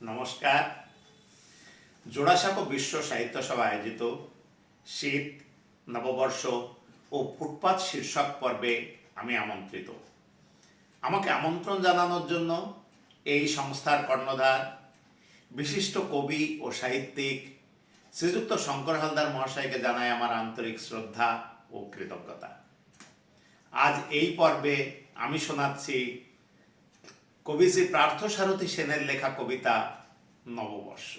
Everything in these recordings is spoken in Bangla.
নমস্কার। জোড়াসাঁকো বিশ্ব সাহিত্য সভা আয়োজিত শীত, নববর্ষ ও ফুটপাত শীর্ষক পর্বে আমি আমন্ত্রিত। আমাকে আমন্ত্রণ জানানোর জন্য এই সংস্থার কর্ণধার বিশিষ্ট কবি ও সাহিত্যিক শ্রীযুক্ত শঙ্কর হালদার মহাশয়কে জানাই আমার আন্তরিক শ্রদ্ধা ও কৃতজ্ঞতা। আজ এই পর্বে আমি শোনাচ্ছি কবি শ্রী পার্থসারথী সেনের লেখা কবিতা নববর্ষ।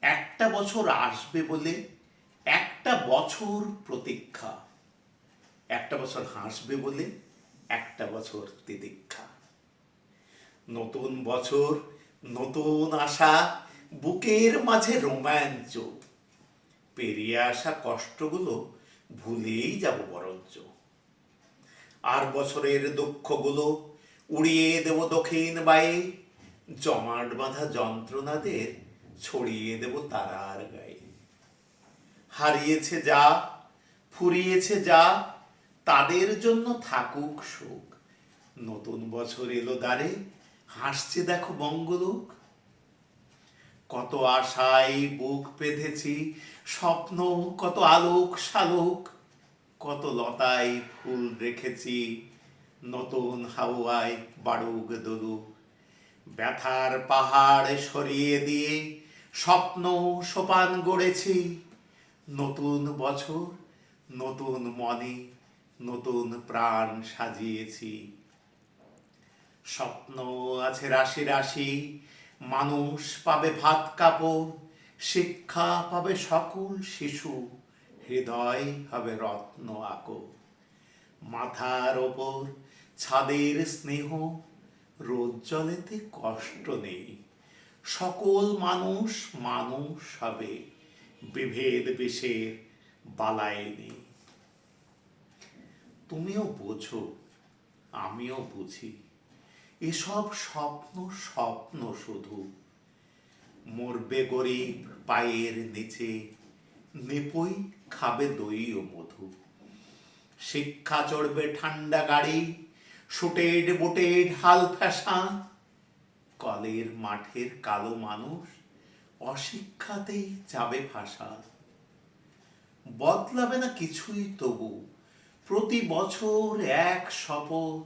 একটা বছর আসবে বলে একটা বছর প্রতীক্ষা, একটা বছর হাসবে বলে একটা বছর তিতিক্ষা। নতুন বছর, নতুন আশা, বুকের মাঝে রোমাঞ্চ, পেরিয়ে আসা কষ্টগুলো ভুলেই যাব বরঞ্চ। আর বছরের দুঃখগুলো উড়িয়ে দেব দক্ষিণ বায়ে, জমাট বাঁধা যন্ত্রণাদের ছড়িয়ে দেব তারার গায়ে। হারিয়েছে যা, ফুরিয়েছে যা, তাদের জন্য থাকুক সুখ। নতুন বছর এলো দ্বারে, হাসছে দেখো বঙ্গলোক। কত আশায় বুক বেঁধেছি, স্বপ্ন কত আলোক শালোক, কত লতায় ফুল রেখেছি, নতুন হাওয়ায় বাড়ুক দোলুক। ব্যথার পাহাড় সরিয়ে দিয়ে স্বপ্ন সোপান গড়েছি, নতুন বছর নতুন মনে নতুন প্রাণ সাজিয়েছি। স্বপ্ন আছে রাশি রাশি, মানুষ পাবে ভাত কাপড়, শিক্ষা পাবে সকল শিশু, হৃদয় হবে রত্ন আকো। মাথার ওপর ছাদের স্নেহ, রোদ জলেতে কষ্ট নেই, সকল মানুষ মানুষ হবে, বিভেদ বিষের বালাই নেই। তুমিও বোঝো, আমিও বুঝি, এসব স্বপ্ন স্বপ্ন শুধু। মরবে গরিব পায়ের নিচে, নেপই খাবে দই ও মধু। শিক্ষা চড়বে ঠান্ডা গাড়ি, শুটেড বুটেড হাল ফ্যাশা, কলের মাঠের কালো মানুষ অশিক্ষাতেই যাবে ভাষা। বদলাবে না কিছুই তবু, প্রতি বছর এক শপথ,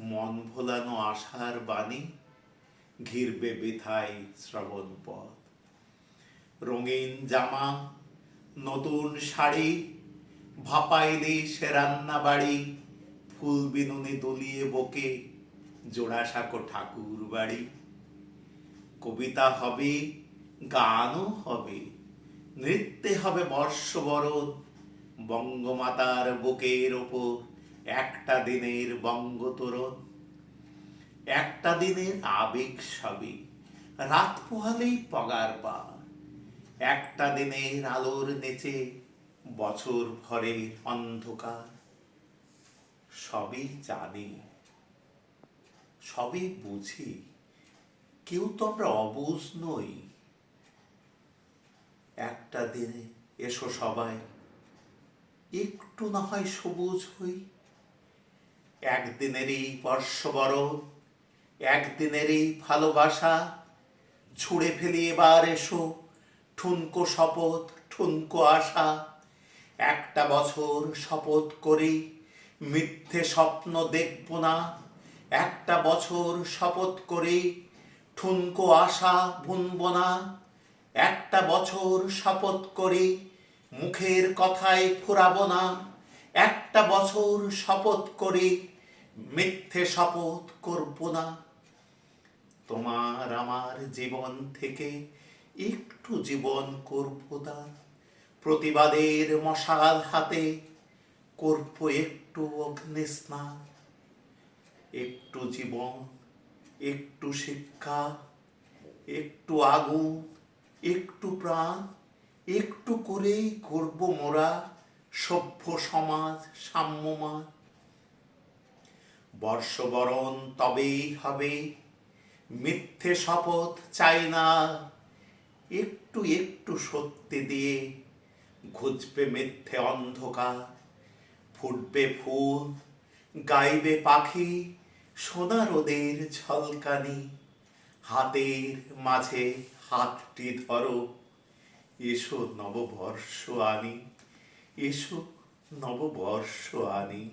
মন ভোলানো আশার বাণী, ঘিরবে বৃথায় শ্রবণ পথ। রঙিন জামা, নতুন শাড়ি, ভাপাইলে সে রান্না বাড়ি, ফুল বিনুনি দুলিয়ে বকে, জোড়াসাঁকো ঠাকুর বাড়ি। কবিতা হবে, গানও হবে, নৃত্যে হবে বর্ষবরণ, বঙ্গমাতার বুকের ওপর একটা দিনের বঙ্গতরণ। একটা দিনের আবেগ সবই, রাত পোহালেই পগার পার, একটা দিনের আলোর নিচে বছর ভরের অন্ধকার। সবই জানি, সবই বুঝি, কেউ তো আমরা অবুঝ নই। একটা দিনে এসো সবাই, একটু না হয় সবুজ হই। একদিনেরই বর্ষবরণ, একদিনেরই ভালোবাসা, ছুঁড়ে ফেলি এবার এসো ঠুনকো শপথ, ঠুনকো আশা। একটা বছর শপথ করি, মিথ্যে স্বপ্ন দেখব না। একটা বছর শপথ করি, ঠুনকো আশা বুনব না। একটা বছর শপথ করি, মুখের কথায় ফুরাবো না। একটা বছর শপথ করি, মিথ্যে শপথ করব না। তোমার আমার জীবন থেকে একটু জীবন করব দান, প্রতিবাদের মশাল হাতে করব একটু অগ্নিস্নান। একটু জীবন, একটু শিক্ষা, একটু আগুন, একটু প্রাণ, একটু করেই করব মোরা সভ্য সমাজ সাম্যমান। বর্ষবরণ তবেই হবে, মিথ্যে শপথ চাই না। একটু একটু সত্যি দিয়ে ঘুচবে মিথ্যে অন্ধকার। ফুটবে ফুল, গাইবে পাখি, সোনা রোদের ঝলকানি, হাতের মাঝে হাতটি ধরো, এসো নববর্ষ আনি, এসো নববর্ষ আনি।